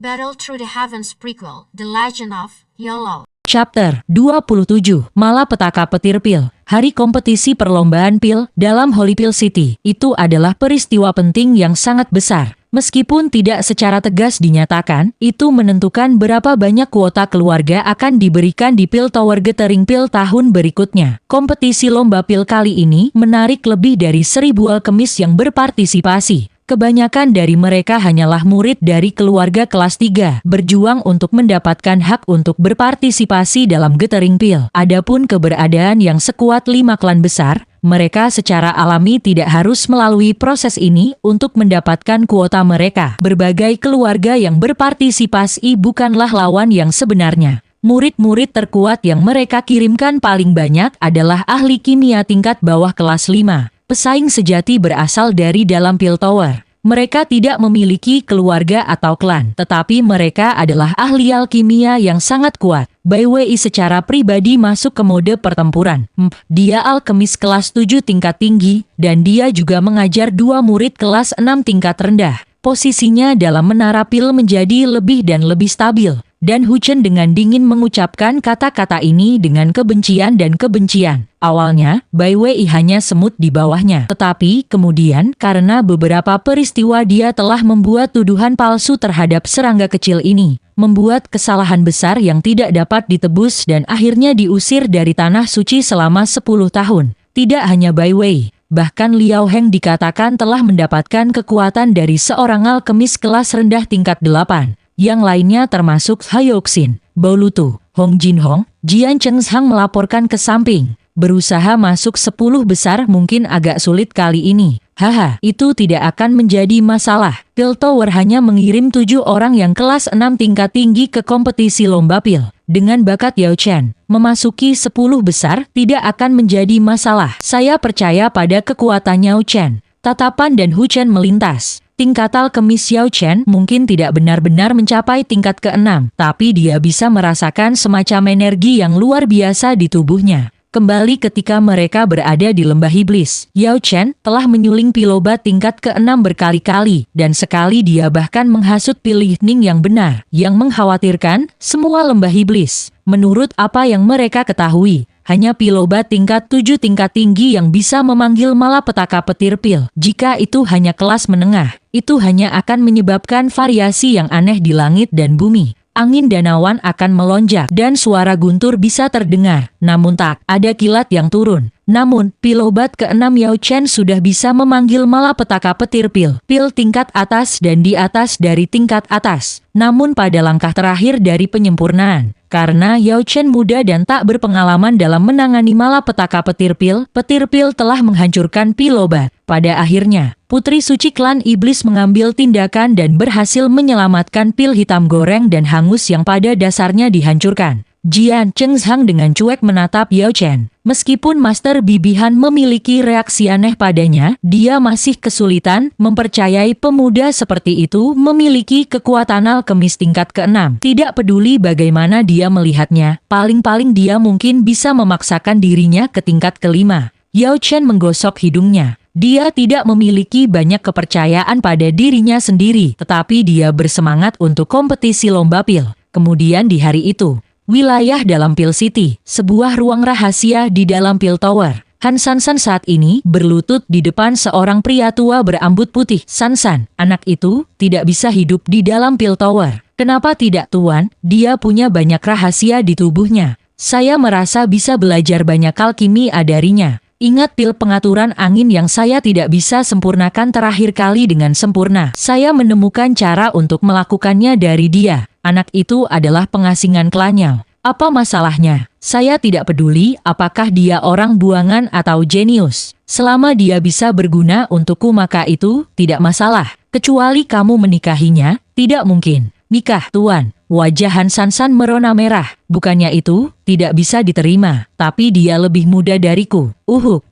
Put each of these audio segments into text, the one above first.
Battle Through the Heavens Prequel, The Legend of YOLO. Chapter 27, Malapetaka Petir Pil. Hari kompetisi perlombaan pil dalam Holypil City. Itu adalah peristiwa penting yang sangat besar. Meskipun tidak secara tegas dinyatakan, itu menentukan berapa banyak kuota keluarga akan diberikan di Pil Tower Gathering Pil tahun berikutnya. Kompetisi lomba pil kali ini menarik lebih dari 1000 alkemis yang berpartisipasi. Kebanyakan dari mereka hanyalah murid dari keluarga kelas 3, berjuang untuk mendapatkan hak untuk berpartisipasi dalam Gathering Pil. Adapun keberadaan yang sekuat 5 klan besar, mereka secara alami tidak harus melalui proses ini untuk mendapatkan kuota mereka. Berbagai keluarga yang berpartisipasi bukanlah lawan yang sebenarnya. Murid-murid terkuat yang mereka kirimkan paling banyak adalah ahli kimia tingkat bawah kelas 5. Pesaing sejati berasal dari dalam Pil Tower. Mereka tidak memiliki keluarga atau klan, tetapi mereka adalah ahli alkimia yang sangat kuat. Baiwei secara pribadi masuk ke mode pertempuran. Dia alkemis kelas 7 tingkat tinggi, dan dia juga mengajar 2 murid kelas 6 tingkat rendah. Posisinya dalam menara pil menjadi lebih dan lebih stabil. Dan Hu Chen dengan dingin mengucapkan kata-kata ini dengan kebencian dan kebencian. Awalnya, Baiwei hanya semut di bawahnya. Tetapi kemudian, karena beberapa peristiwa dia telah membuat tuduhan palsu terhadap serangga kecil ini. Membuat kesalahan besar yang tidak dapat ditebus dan akhirnya diusir dari Tanah Suci selama 10 tahun. Tidak hanya Baiwei. Bahkan Liao Heng dikatakan telah mendapatkan kekuatan dari seorang alkemis kelas rendah tingkat 8. Yang lainnya termasuk Hayoxin, Baulutu, Hong Jinhong, Jian Chengshang melaporkan ke samping. Berusaha masuk 10 besar mungkin agak sulit kali ini. Haha, itu tidak akan menjadi masalah. Pil Tower hanya mengirim 7 orang yang kelas 6 tingkat tinggi ke kompetisi lomba pil. Dengan bakat Yao Chen, memasuki 10 besar tidak akan menjadi masalah. Saya percaya pada kekuatan Yao Chen. Tatapan dan Hu Chen melintas. Tingkat alkemis Yao Chen mungkin tidak benar-benar mencapai tingkat ke-6, tapi dia bisa merasakan semacam energi yang luar biasa di tubuhnya. Kembali ketika mereka berada di lembah iblis, Yao Chen telah menyuling pilobat tingkat ke-6 berkali-kali, dan sekali dia bahkan menghasut pil lightning yang benar, yang mengkhawatirkan semua lembah iblis. Menurut apa yang mereka ketahui, hanya pilobat tingkat 7 tingkat tinggi yang bisa memanggil malapetaka petir pil. Jika itu hanya kelas menengah, itu hanya akan menyebabkan variasi yang aneh di langit dan bumi. Angin dan awan akan melonjak dan suara guntur bisa terdengar. Namun tak ada kilat yang turun. Namun, pilobat ke-6 Yao Chen sudah bisa memanggil malapetaka petir pil. Pil tingkat atas dan di atas dari tingkat atas. Namun pada langkah terakhir dari penyempurnaan. Karena Yao Chen muda dan tak berpengalaman dalam menangani malapetaka petir pil telah menghancurkan pilobat. Pada akhirnya, Putri Suci Klan Iblis mengambil tindakan dan berhasil menyelamatkan pil hitam goreng dan hangus yang pada dasarnya dihancurkan. Jian Chengshang dengan cuek menatap Yao Chen. Meskipun Master Bibihan memiliki reaksi aneh padanya, dia masih kesulitan mempercayai pemuda seperti itu memiliki kekuatan alkemis tingkat ke-6. Tidak peduli bagaimana dia melihatnya, paling-paling dia mungkin bisa memaksakan dirinya ke tingkat ke-5. Yao Chen menggosok hidungnya. Dia tidak memiliki banyak kepercayaan pada dirinya sendiri, tetapi dia bersemangat untuk kompetisi lomba pil. Kemudian di hari itu, wilayah dalam Pil City, sebuah ruang rahasia di dalam Pil Tower. Han Sansan saat ini berlutut di depan seorang pria tua berambut putih. Sansan, anak itu, tidak bisa hidup di dalam Pil Tower. Kenapa tidak, Tuan? Dia punya banyak rahasia di tubuhnya. Saya merasa bisa belajar banyak alkimia darinya. Ingat pil pengaturan angin yang saya tidak bisa sempurnakan terakhir kali dengan sempurna. Saya menemukan cara untuk melakukannya dari dia. Anak itu adalah pengasingan klannya. Apa masalahnya? Saya tidak peduli apakah dia orang buangan atau jenius. Selama dia bisa berguna untukku maka itu tidak masalah. Kecuali kamu menikahinya, tidak mungkin. Nikah, Tuan. Wajah Han Sansan merona merah. Bukannya itu tidak bisa diterima, tapi dia lebih muda dariku.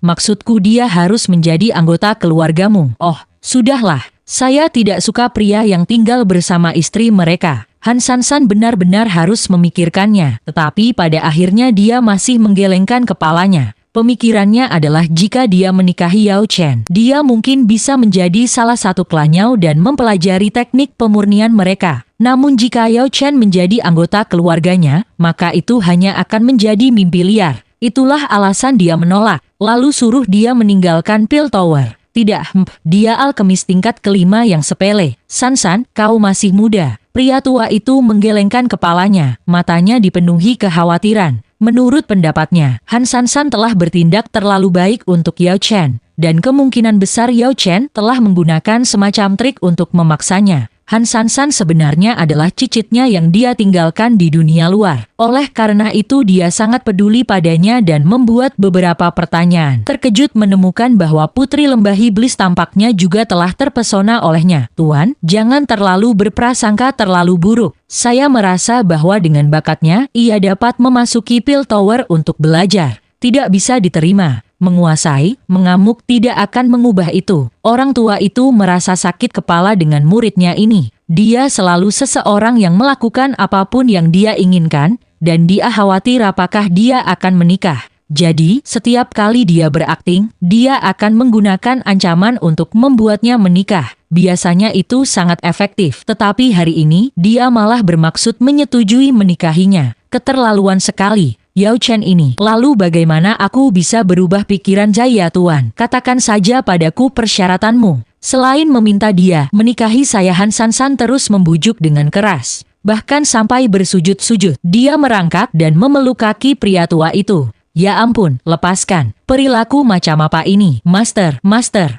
Maksudku dia harus menjadi anggota keluargamu. Oh, sudahlah. Saya tidak suka pria yang tinggal bersama istri mereka. Han Sansan benar-benar harus memikirkannya, tetapi pada akhirnya dia masih menggelengkan kepalanya. Pemikirannya adalah jika dia menikahi Yao Chen, dia mungkin bisa menjadi salah satu klanyao dan mempelajari teknik pemurnian mereka. Namun jika Yao Chen menjadi anggota keluarganya, maka itu hanya akan menjadi mimpi liar. Itulah alasan dia menolak, lalu suruh dia meninggalkan Pil Tower. Tidak, dia alkemis tingkat kelima yang sepele. San, kau masih muda. Pria tua itu menggelengkan kepalanya, matanya dipenuhi kekhawatiran. Menurut pendapatnya, Han San telah bertindak terlalu baik untuk Yao Chen, dan kemungkinan besar Yao Chen telah menggunakan semacam trik untuk memaksanya. Han San sebenarnya adalah cicitnya yang dia tinggalkan di dunia luar. Oleh karena itu dia sangat peduli padanya dan membuat beberapa pertanyaan. Terkejut menemukan bahwa Putri Lembah Iblis tampaknya juga telah terpesona olehnya. Tuan, jangan terlalu berprasangka terlalu buruk. Saya merasa bahwa dengan bakatnya, ia dapat memasuki Pil Tower untuk belajar. Tidak bisa diterima. Menguasai, mengamuk tidak akan mengubah itu. Orang tua itu merasa sakit kepala dengan muridnya ini. Dia selalu seseorang yang melakukan apapun yang dia inginkan, dan dia khawatir apakah dia akan menikah. Jadi, setiap kali dia berakting, dia akan menggunakan ancaman untuk membuatnya menikah. Biasanya itu sangat efektif, tetapi hari ini, dia malah bermaksud menyetujui menikahinya. Keterlaluan sekali. Yao Chen ini. Lalu bagaimana aku bisa berubah pikiran Jaya Tuan? Katakan saja padaku persyaratanmu. Selain meminta dia menikahi saya, Han San terus membujuk dengan keras. Bahkan sampai bersujud-sujud. Dia merangkak dan memeluk kaki pria tua itu. Ya ampun, lepaskan. Perilaku macam apa ini? Master,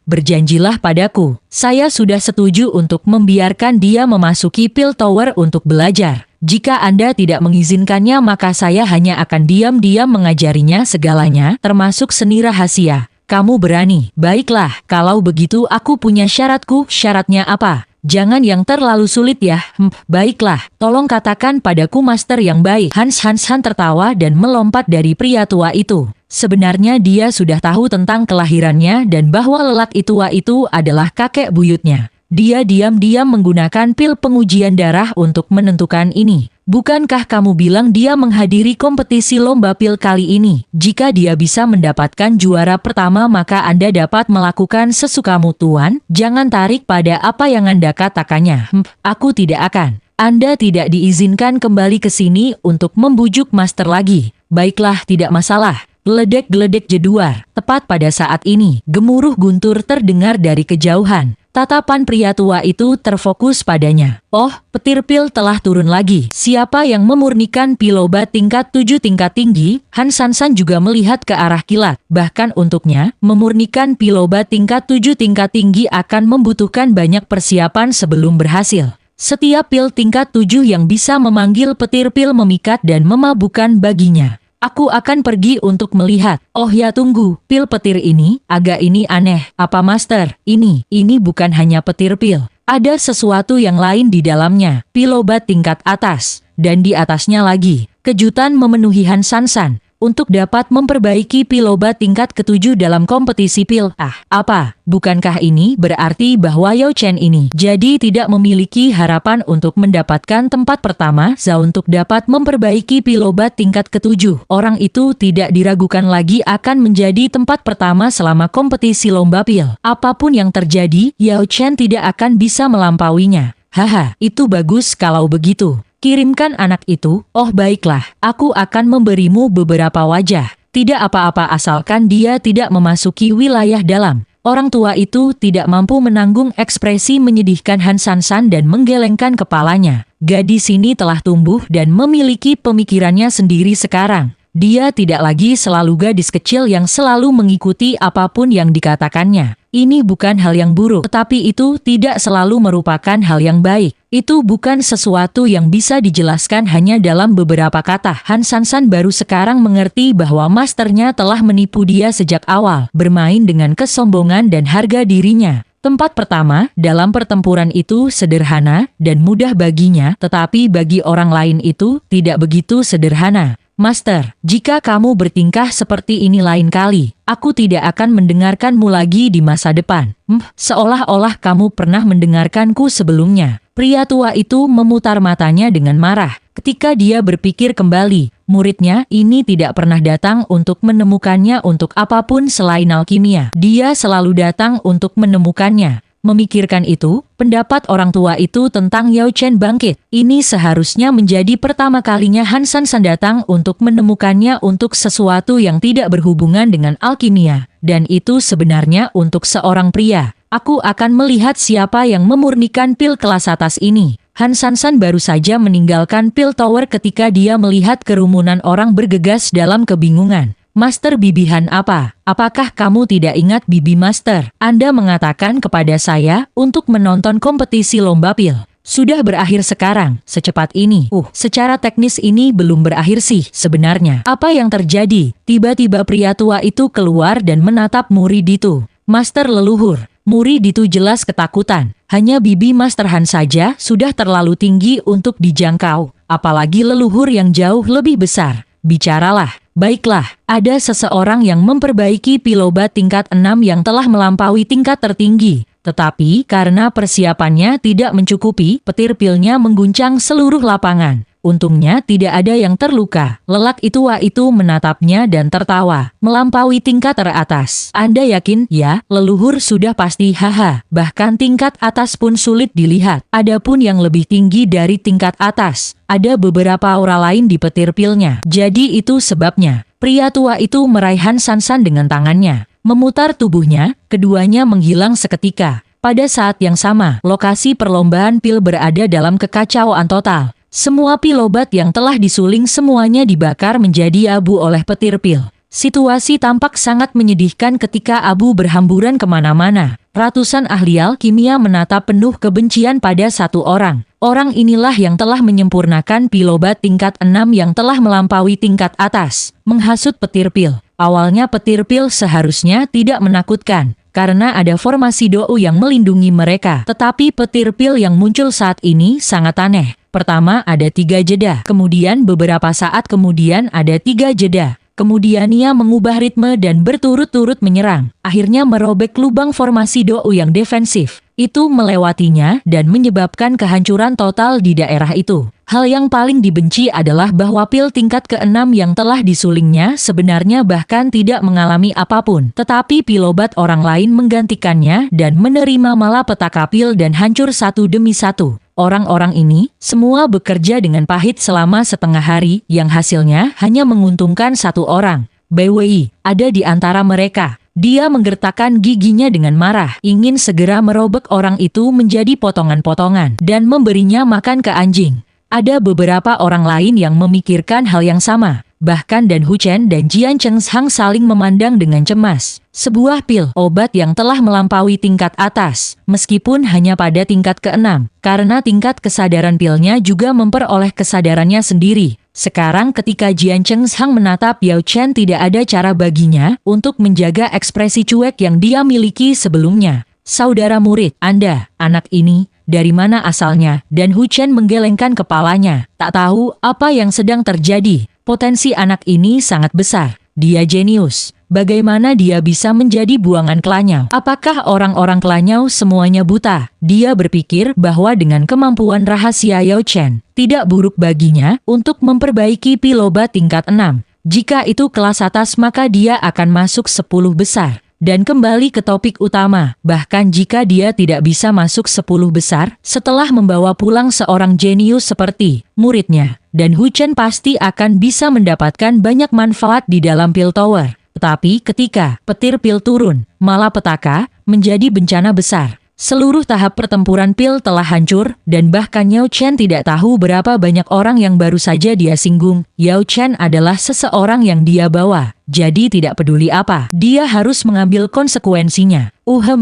berjanjilah padaku. Saya sudah setuju untuk membiarkan dia memasuki Pil Tower untuk belajar. Jika Anda tidak mengizinkannya maka saya hanya akan diam-diam mengajarinya segalanya, termasuk seni rahasia. Kamu berani? Baiklah, kalau begitu aku punya syaratku. Syaratnya apa? Jangan yang terlalu sulit ya. Baiklah, tolong katakan padaku master yang baik. Hans tertawa dan melompat dari pria tua itu. Sebenarnya dia sudah tahu tentang kelahirannya dan bahwa lelaki tua itu adalah kakek buyutnya. Dia diam-diam menggunakan pil pengujian darah untuk menentukan ini. Bukankah kamu bilang dia menghadiri kompetisi lomba pil kali ini? Jika dia bisa mendapatkan juara pertama maka Anda dapat melakukan sesukamu Tuan. Jangan tarik pada apa yang Anda katakannya. Aku tidak akan. Anda tidak diizinkan kembali ke sini untuk membujuk master lagi. Baiklah, tidak masalah. Geledek-geledek jeduar. Tepat pada saat ini, gemuruh guntur terdengar dari kejauhan. Tatapan pria tua itu terfokus padanya. Oh, petir pil telah turun lagi. Siapa yang memurnikan pil obat tingkat 7 tingkat tinggi? Han San juga melihat ke arah kilat. Bahkan untuknya, memurnikan pil obat tingkat 7 tingkat tinggi akan membutuhkan banyak persiapan sebelum berhasil. Setiap pil tingkat 7 yang bisa memanggil petir pil memikat dan memabukkan baginya. Aku akan pergi untuk melihat. Oh ya tunggu, pil petir ini, agak ini aneh. Apa master? Ini bukan hanya petir pil. Ada sesuatu yang lain di dalamnya. Pil obat tingkat atas. Dan di atasnya lagi. Kejutan memenuhi Han San. Untuk dapat memperbaiki pil obat tingkat ke-7 dalam kompetisi pil. Apa? Bukankah ini berarti bahwa Yao Chen ini jadi tidak memiliki harapan untuk mendapatkan tempat pertama untuk dapat memperbaiki pil obat tingkat ke-7. Orang itu tidak diragukan lagi akan menjadi tempat pertama selama kompetisi lomba pil. Apapun yang terjadi, Yao Chen tidak akan bisa melampauinya. Haha, itu bagus kalau begitu. Kirimkan anak itu. Oh baiklah, aku akan memberimu beberapa wajah. Tidak apa-apa asalkan dia tidak memasuki wilayah dalam. Orang tua itu tidak mampu menanggung ekspresi menyedihkan Han San dan menggelengkan kepalanya. Gadis ini telah tumbuh dan memiliki pemikirannya sendiri sekarang. Dia tidak lagi selalu gadis kecil yang selalu mengikuti apapun yang dikatakannya. Ini bukan hal yang buruk, tetapi itu tidak selalu merupakan hal yang baik. Itu bukan sesuatu yang bisa dijelaskan hanya dalam beberapa kata. Han San baru sekarang mengerti bahwa masternya telah menipu dia sejak awal, bermain dengan kesombongan dan harga dirinya. Tempat pertama dalam pertempuran itu sederhana dan mudah baginya, tetapi bagi orang lain itu tidak begitu sederhana. Master, jika kamu bertingkah seperti ini lain kali, aku tidak akan mendengarkanmu lagi di masa depan. Seolah-olah kamu pernah mendengarkanku sebelumnya. Pria tua itu memutar matanya dengan marah. Ketika dia berpikir kembali, muridnya ini tidak pernah datang untuk menemukannya untuk apapun selain alkimia. Dia selalu datang untuk menemukannya. Memikirkan itu, pendapat orang tua itu tentang Yao Chen bangkit. Ini seharusnya menjadi pertama kalinya Han Sansan datang untuk menemukannya untuk sesuatu yang tidak berhubungan dengan alkimia. Dan itu sebenarnya untuk seorang pria. Aku akan melihat siapa yang memurnikan pil kelas atas ini. Han Sansan baru saja meninggalkan pil tower ketika dia melihat kerumunan orang bergegas dalam kebingungan. Master Bibihan apa? Apakah kamu tidak ingat Bibi Master? Anda mengatakan kepada saya untuk menonton kompetisi lomba pil. Sudah berakhir sekarang, secepat ini. Secara teknis ini belum berakhir sih sebenarnya. Apa yang terjadi? Tiba-tiba pria tua itu keluar dan menatap murid itu. Master leluhur. Murid itu jelas ketakutan. Hanya Bibi Master Han saja sudah terlalu tinggi untuk dijangkau. Apalagi leluhur yang jauh lebih besar. Bicaralah. Baiklah, ada seseorang yang memperbaiki pilobat tingkat 6 yang telah melampaui tingkat tertinggi. Tetapi karena persiapannya tidak mencukupi, petir pilnya mengguncang seluruh lapangan. Untungnya tidak ada yang terluka. Lelaki tua itu menatapnya dan tertawa. Melampaui tingkat teratas. Anda yakin? Ya, leluhur sudah pasti haha. Bahkan tingkat atas pun sulit dilihat. Adapun yang lebih tinggi dari tingkat atas. Ada beberapa aura lain di petir pilnya. Jadi itu sebabnya. Pria tua itu meraih Han Sansan dengan tangannya. Memutar tubuhnya, keduanya menghilang seketika. Pada saat yang sama, lokasi perlombaan pil berada dalam kekacauan total. Semua pilobat yang telah disuling semuanya dibakar menjadi abu oleh petir pil. Situasi tampak sangat menyedihkan ketika abu berhamburan kemana-mana. Ratusan ahli alkimia menatap penuh kebencian pada satu orang. Orang inilah yang telah menyempurnakan pilobat tingkat 6 yang telah melampaui tingkat atas. Menghasut petir pil. Awalnya petir pil seharusnya tidak menakutkan. Karena ada formasi Dou yang melindungi mereka. Tetapi petir pil yang muncul saat ini sangat aneh. Pertama ada 3 jeda, kemudian beberapa saat kemudian ada 3 jeda. Kemudian ia mengubah ritme dan berturut-turut menyerang. Akhirnya merobek lubang formasi Dou yang defensif. Itu melewatinya dan menyebabkan kehancuran total di daerah itu. Hal yang paling dibenci adalah bahwa pil tingkat ke-6 yang telah disulingnya sebenarnya bahkan tidak mengalami apapun. Tetapi pilobat orang lain menggantikannya dan menerima malapetaka pil dan hancur satu demi satu. Orang-orang ini semua bekerja dengan pahit selama setengah hari yang hasilnya hanya menguntungkan satu orang. Bai Wei ada di antara mereka. Dia menggertakkan giginya dengan marah, ingin segera merobek orang itu menjadi potongan-potongan dan memberinya makan ke anjing. Ada beberapa orang lain yang memikirkan hal yang sama. Bahkan Dan Huchen dan Jian Chengshang saling memandang dengan cemas. Sebuah pil obat yang telah melampaui tingkat atas, meskipun hanya pada tingkat ke-6, karena tingkat kesadaran pilnya juga memperoleh kesadarannya sendiri. Sekarang ketika Jian Chengshang menatap Yao Chen tidak ada cara baginya untuk menjaga ekspresi cuek yang dia miliki sebelumnya. Saudara murid, Anda, anak ini, dari mana asalnya? Dan Huchen menggelengkan kepalanya, tak tahu apa yang sedang terjadi. Potensi anak ini sangat besar. Dia jenius. Bagaimana dia bisa menjadi buangan kelanyau? Apakah orang-orang kelanyau semuanya buta? Dia berpikir bahwa dengan kemampuan rahasia Yao Chen, tidak buruk baginya untuk memperbaiki pilobat tingkat 6. Jika itu kelas atas maka dia akan masuk 10 besar. Dan kembali ke topik utama, bahkan jika dia tidak bisa masuk 10 besar, setelah membawa pulang seorang jenius seperti muridnya, dan Huchen pasti akan bisa mendapatkan banyak manfaat di dalam pil tower. Tetapi ketika petir pil turun, malapetaka menjadi bencana besar. Seluruh tahap pertempuran pil telah hancur, dan bahkan Yao Chen tidak tahu berapa banyak orang yang baru saja dia singgung. Yao Chen adalah seseorang yang dia bawa, jadi tidak peduli apa, dia harus mengambil konsekuensinya.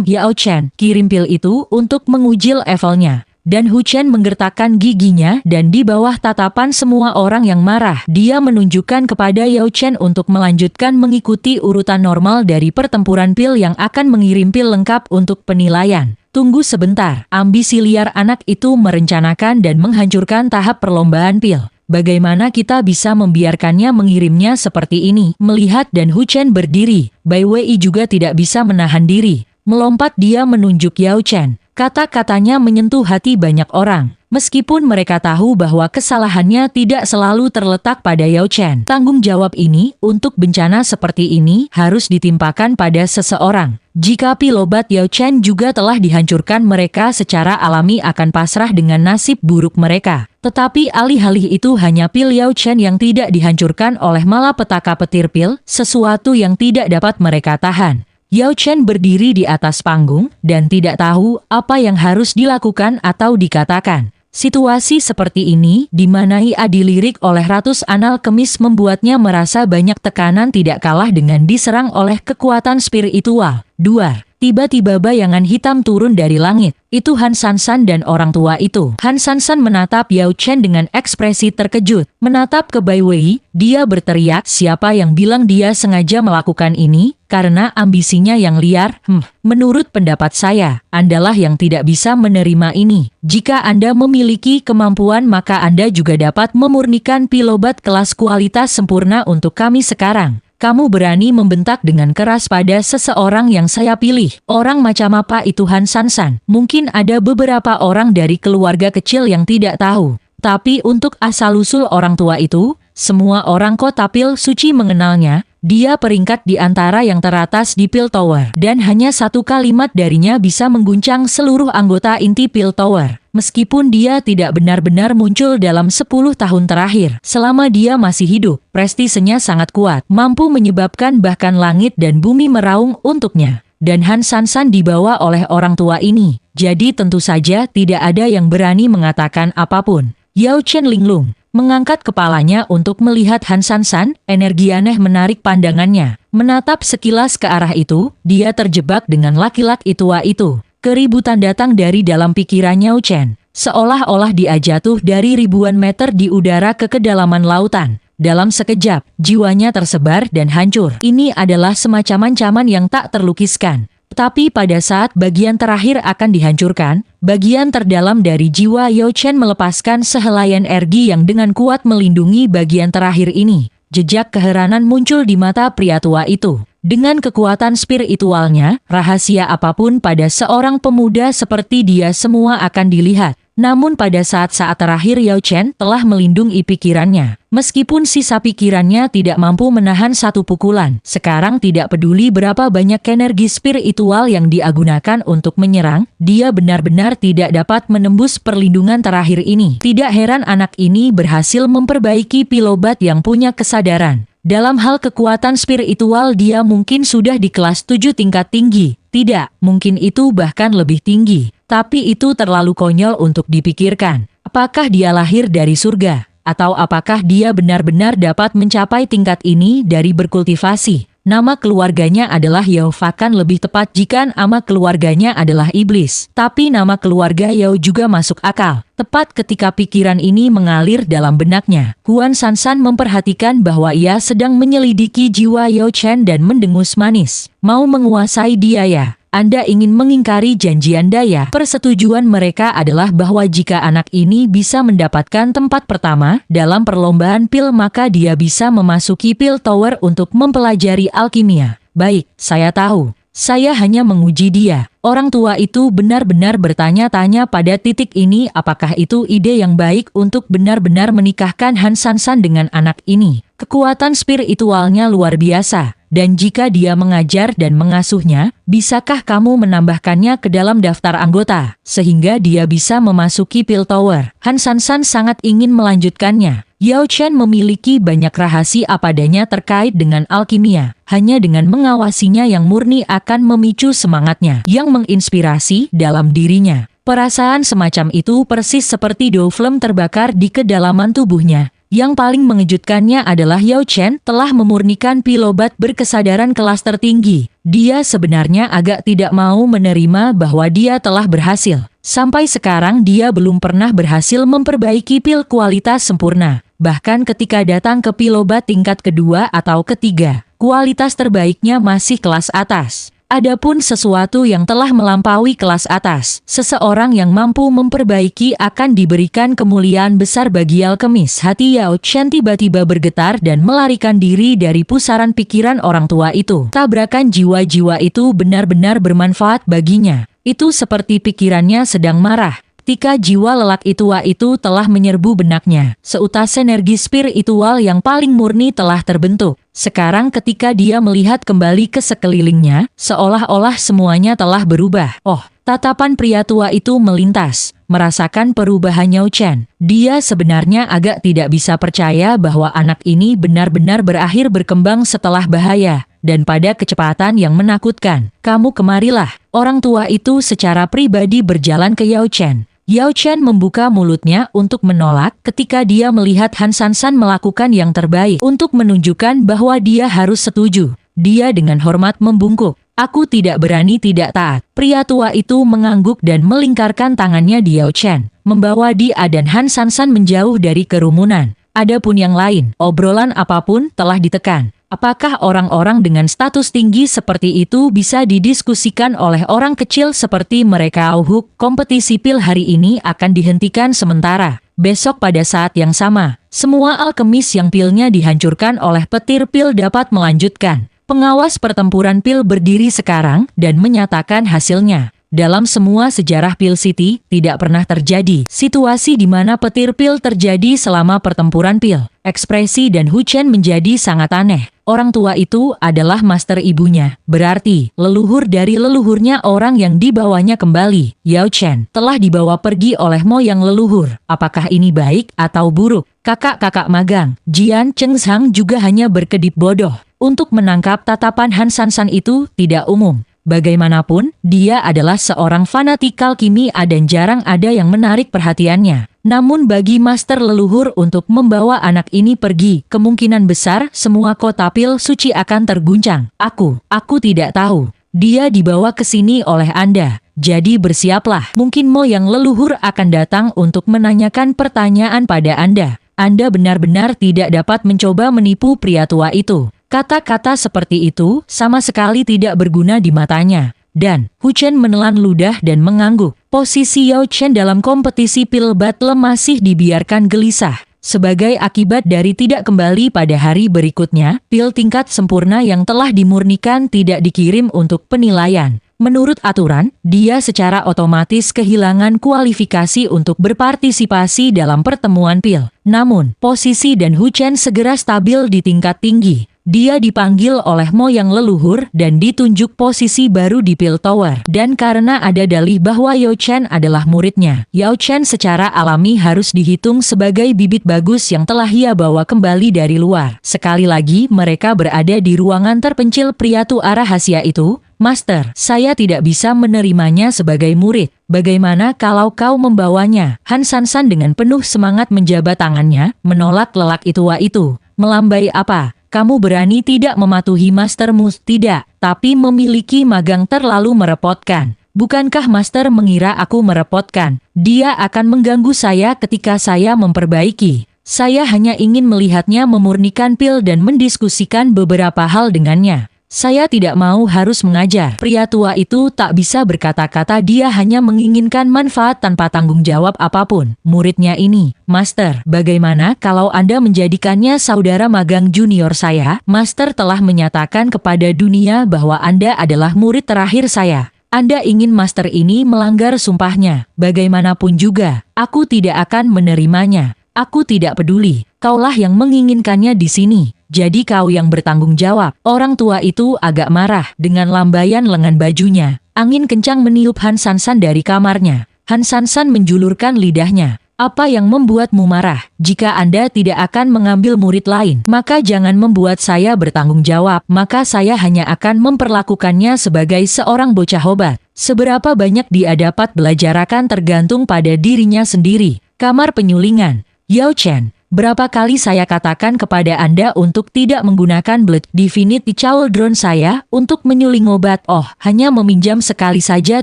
Yao Chen, kirim pil itu untuk menguji levelnya. Dan Huchen menggertakkan giginya dan di bawah tatapan semua orang yang marah, dia menunjukkan kepada Yao Chen untuk melanjutkan mengikuti urutan normal dari pertempuran pil yang akan mengirim pil lengkap untuk penilaian. Tunggu sebentar, ambisi liar anak itu merencanakan dan menghancurkan tahap perlombaan pil. Bagaimana kita bisa membiarkannya mengirimnya seperti ini? Melihat Dan Huchen berdiri, Bai Wei juga tidak bisa menahan diri. Melompat dia menunjuk Yao Chen. Kata-katanya menyentuh hati banyak orang. Meskipun mereka tahu bahwa kesalahannya tidak selalu terletak pada Yao Chen, tanggung jawab ini untuk bencana seperti ini harus ditimpakan pada seseorang. Jika pil obat Yao Chen juga telah dihancurkan, mereka secara alami akan pasrah dengan nasib buruk mereka. Tetapi alih-alih itu hanya pil Yao Chen yang tidak dihancurkan oleh malapetaka petir pil, sesuatu yang tidak dapat mereka tahan. Yao Chen berdiri di atas panggung dan tidak tahu apa yang harus dilakukan atau dikatakan. Situasi seperti ini, di mana ia dilirik oleh ratus analkemis, membuatnya merasa banyak tekanan, tidak kalah dengan diserang oleh kekuatan spiritual. 2. Tiba-tiba bayangan hitam turun dari langit. Itu Han Sansan dan orang tua itu. Han Sansan menatap Yao Chen dengan ekspresi terkejut. Menatap ke Bai Wei, dia berteriak, "Siapa yang bilang dia sengaja melakukan ini? Karena ambisinya yang liar." Menurut pendapat saya, Andalah yang tidak bisa menerima ini. Jika Anda memiliki kemampuan, maka Anda juga dapat memurnikan pil obat kelas kualitas sempurna untuk kami sekarang. Kamu berani membentak dengan keras pada seseorang yang saya pilih. Orang macam apa itu Han Sansan? Mungkin ada beberapa orang dari keluarga kecil yang tidak tahu. Tapi untuk asal-usul orang tua itu, semua orang kota pil suci mengenalnya. Dia peringkat di antara yang teratas di Pil Tower. Dan hanya satu kalimat darinya bisa mengguncang seluruh anggota inti Pil Tower. Meskipun dia tidak benar-benar muncul dalam 10 tahun terakhir, selama dia masih hidup, prestisenya sangat kuat, mampu menyebabkan bahkan langit dan bumi meraung untuknya. Dan Han Sansan dibawa oleh orang tua ini, jadi tentu saja tidak ada yang berani mengatakan apapun. Yao Chen linglung, mengangkat kepalanya untuk melihat Han Sansan, energi aneh menarik pandangannya. Menatap sekilas ke arah itu, dia terjebak dengan laki-laki tua itu. Keributan datang dari dalam pikirannya Yao Chen, seolah-olah dia jatuh dari ribuan meter di udara ke kedalaman lautan. Dalam sekejap, jiwanya tersebar dan hancur. Ini adalah semacam ancaman yang tak terlukiskan. Tapi pada saat bagian terakhir akan dihancurkan, bagian terdalam dari jiwa Yao Chen melepaskan sehelaian energi yang dengan kuat melindungi bagian terakhir ini. Jejak keheranan muncul di mata pria tua itu. Dengan kekuatan spiritualnya, rahasia apapun pada seorang pemuda seperti dia semua akan dilihat. Namun pada saat-saat terakhir Yao Chen telah melindungi pikirannya. Meskipun sisa pikirannya tidak mampu menahan satu pukulan, sekarang tidak peduli berapa banyak energi spiritual yang dia gunakan untuk menyerang, dia benar-benar tidak dapat menembus perlindungan terakhir ini. Tidak heran anak ini berhasil memperbaiki pil obat yang punya kesadaran. Dalam hal kekuatan spiritual dia mungkin sudah di kelas 7 tingkat tinggi. Tidak, mungkin itu bahkan lebih tinggi. Tapi itu terlalu konyol untuk dipikirkan. Apakah dia lahir dari surga? Atau apakah dia benar-benar dapat mencapai tingkat ini dari berkultivasi? Nama keluarganya adalah Yao Fakan, lebih tepat jika nama keluarganya adalah iblis. Tapi nama keluarga Yao juga masuk akal. Tepat ketika pikiran ini mengalir dalam benaknya, Han Sansan memperhatikan bahwa ia sedang menyelidiki jiwa Yao Chen dan mendengus manis. Mau menguasai dia ya? Anda ingin mengingkari janji Anda ya? Persetujuan mereka adalah bahwa jika anak ini bisa mendapatkan tempat pertama dalam perlombaan pil, maka dia bisa memasuki Pil Tower untuk mempelajari alkimia. Baik, saya tahu. Saya hanya menguji dia. Orang tua itu benar-benar bertanya-tanya pada titik ini apakah itu ide yang baik untuk benar-benar menikahkan Han Sansan dengan anak ini. Kekuatan spiritualnya luar biasa. Dan jika dia mengajar dan mengasuhnya, bisakah kamu menambahkannya ke dalam daftar anggota, sehingga dia bisa memasuki Pil Tower? Han Sansan sangat ingin melanjutkannya. Yao Chen memiliki banyak rahasia padanya terkait dengan alkimia. Hanya dengan mengawasinya yang murni akan memicu semangatnya, yang menginspirasi dalam dirinya. Perasaan semacam itu persis seperti doflem terbakar di kedalaman tubuhnya. Yang paling mengejutkannya adalah Yao Chen telah memurnikan pil obat berkesadaran kelas tertinggi. Dia sebenarnya agak tidak mau menerima bahwa dia telah berhasil. Sampai sekarang dia belum pernah berhasil memperbaiki pil kualitas sempurna. Bahkan ketika datang ke pil obat tingkat kedua atau ketiga, kualitas terbaiknya masih kelas atas. Adapun sesuatu yang telah melampaui kelas atas, seseorang yang mampu memperbaiki akan diberikan kemuliaan besar bagi alkemis. Hati Yao Chen tiba-tiba bergetar dan melarikan diri dari pusaran pikiran orang tua itu. Tabrakan jiwa-jiwa itu benar-benar bermanfaat baginya. Itu seperti pikirannya sedang marah. Ketika jiwa lelaki tua itu telah menyerbu benaknya, seutas energi spiritual yang paling murni telah terbentuk. Sekarang ketika dia melihat kembali ke sekelilingnya, seolah-olah semuanya telah berubah. Oh, tatapan pria tua itu melintas, merasakan perubahan Yao Chen. Dia sebenarnya agak tidak bisa percaya bahwa anak ini benar-benar berakhir berkembang setelah bahaya, dan pada kecepatan yang menakutkan. Kamu kemarilah. Orang tua itu secara pribadi berjalan ke Yao Chen. Yao Chen membuka mulutnya untuk menolak ketika dia melihat Han Sansan melakukan yang terbaik untuk menunjukkan bahwa dia harus setuju. Dia dengan hormat membungkuk. Aku tidak berani tidak taat. Pria tua itu mengangguk dan melingkarkan tangannya di Yao Chen, membawa dia dan Han Sansan menjauh dari kerumunan. Adapun yang lain, obrolan apapun telah ditekan. Apakah orang-orang dengan status tinggi seperti itu bisa didiskusikan oleh orang kecil seperti mereka? Kompetisi pil hari ini akan dihentikan sementara. Besok pada saat yang sama, semua alkemis yang pilnya dihancurkan oleh petir pil dapat melanjutkan. Pengawas pertempuran pil berdiri sekarang dan menyatakan hasilnya. Dalam semua sejarah Pil City, tidak pernah terjadi situasi di mana petir pil terjadi selama pertempuran pil. Ekspresi dan Hu Chen menjadi sangat aneh. Orang tua itu adalah master ibunya, berarti leluhur dari leluhurnya orang yang dibawanya kembali. Yao Chen telah dibawa pergi oleh moyang leluhur. Apakah ini baik atau buruk? Kakak-kakak magang, Jian Chengzhang juga hanya berkedip bodoh. Untuk menangkap tatapan Han Sansan itu tidak umum. Bagaimanapun, dia adalah seorang fanatikal kimia dan jarang ada yang menarik perhatiannya. Namun bagi master leluhur untuk membawa anak ini pergi, kemungkinan besar semua kota pil suci akan terguncang. Aku tidak tahu. Dia dibawa ke sini oleh Anda. Jadi bersiaplah. Mungkin moyang leluhur akan datang untuk menanyakan pertanyaan pada Anda. Anda benar-benar tidak dapat mencoba menipu pria tua itu. Kata-kata seperti itu sama sekali tidak berguna di matanya. Dan Hu Chen menelan ludah dan mengangguk. Posisi Yao Chen dalam kompetisi pil battle masih dibiarkan gelisah. Sebagai akibat dari tidak kembali pada hari berikutnya, pil tingkat sempurna yang telah dimurnikan tidak dikirim untuk penilaian. Menurut aturan, dia secara otomatis kehilangan kualifikasi untuk berpartisipasi dalam pertemuan pil. Namun, posisi dan Hu Chen segera stabil di tingkat tinggi. Dia dipanggil oleh moyang leluhur dan ditunjuk posisi baru di Pil Tower. Dan karena ada dalih bahwa Yao Chen adalah muridnya, Yao Chen secara alami harus dihitung sebagai bibit bagus yang telah ia bawa kembali dari luar. Sekali lagi mereka berada di ruangan terpencil pria tua rahasia itu. Master, saya tidak bisa menerimanya sebagai murid. Bagaimana kalau kau membawanya? Han Sansan dengan penuh semangat menjabat tangannya, menolak lelaki tua itu. Melambai apa? Kamu berani tidak mematuhi mastermu? Tidak, tapi memiliki magang terlalu merepotkan. Bukankah master mengira aku merepotkan? Dia akan mengganggu saya ketika saya memperbaiki. Saya hanya ingin melihatnya memurnikan pil dan mendiskusikan beberapa hal dengannya. Saya tidak mau harus mengajar. Pria tua itu tak bisa berkata-kata, dia hanya menginginkan manfaat tanpa tanggung jawab apapun. Muridnya ini, Master, bagaimana kalau Anda menjadikannya saudara magang junior saya? Master telah menyatakan kepada dunia bahwa Anda adalah murid terakhir saya. Anda ingin master ini melanggar sumpahnya. Bagaimanapun juga, aku tidak akan menerimanya. Aku tidak peduli. Kaulah yang menginginkannya di sini. Jadi kau yang bertanggung jawab. Orang tua itu agak marah dengan lambaian lengan bajunya. Angin kencang meniup Han Sansan dari kamarnya. Han Sansan menjulurkan lidahnya. Apa yang membuatmu marah? Jika Anda tidak akan mengambil murid lain, maka jangan membuat saya bertanggung jawab. Maka saya hanya akan memperlakukannya sebagai seorang bocah obat. Seberapa banyak dia dapat belajar akan tergantung pada dirinya sendiri. Kamar penyulingan. Yao Chen. Berapa kali saya katakan kepada Anda untuk tidak menggunakan Blood Divinity Cauldron saya untuk menyuling obat? Oh, hanya meminjam sekali saja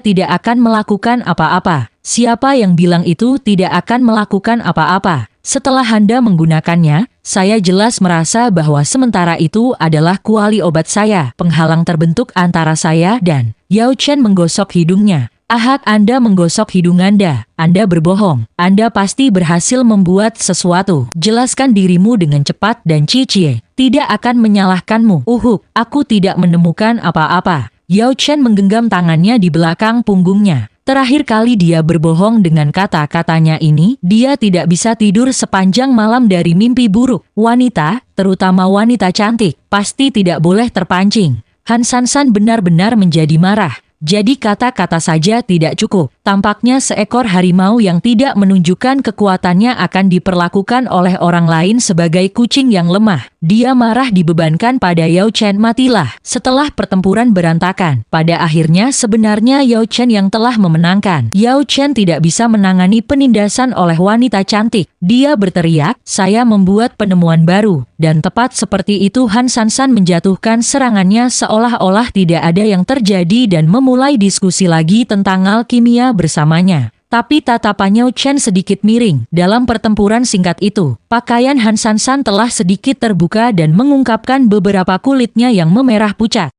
tidak akan melakukan apa-apa. Siapa yang bilang itu tidak akan melakukan apa-apa? Setelah Anda menggunakannya, saya jelas merasa bahwa sementara itu adalah kuali obat saya, penghalang terbentuk antara saya dan Yao Chen menggosok hidungnya. Ahak, Anda menggosok hidung Anda. Anda berbohong. Anda pasti berhasil membuat sesuatu. Jelaskan dirimu dengan cepat dan Cicie tidak akan menyalahkanmu. Aku tidak menemukan apa-apa. Yao Chen menggenggam tangannya di belakang punggungnya. Terakhir kali dia berbohong dengan kata-katanya ini, dia tidak bisa tidur sepanjang malam dari mimpi buruk. Wanita, terutama wanita cantik, pasti tidak boleh terpancing. Han Sansan benar-benar menjadi marah. Jadi kata-kata saja tidak cukup. Tampaknya seekor harimau yang tidak menunjukkan kekuatannya akan diperlakukan oleh orang lain sebagai kucing yang lemah. Dia marah dibebankan pada Yao Chen. Matilah. Setelah pertempuran berantakan, pada akhirnya sebenarnya Yao Chen yang telah memenangkan. Yao Chen tidak bisa menangani penindasan oleh wanita cantik. Dia berteriak, "Saya membuat penemuan baru." Dan tepat seperti itu Han Sansan menjatuhkan serangannya seolah-olah tidak ada yang terjadi dan memulai diskusi lagi tentang alkimia bersamanya. Tapi tatapannya Chen sedikit miring. Dalam pertempuran singkat itu, pakaian Han Sansan telah sedikit terbuka dan mengungkapkan beberapa kulitnya yang memerah pucat.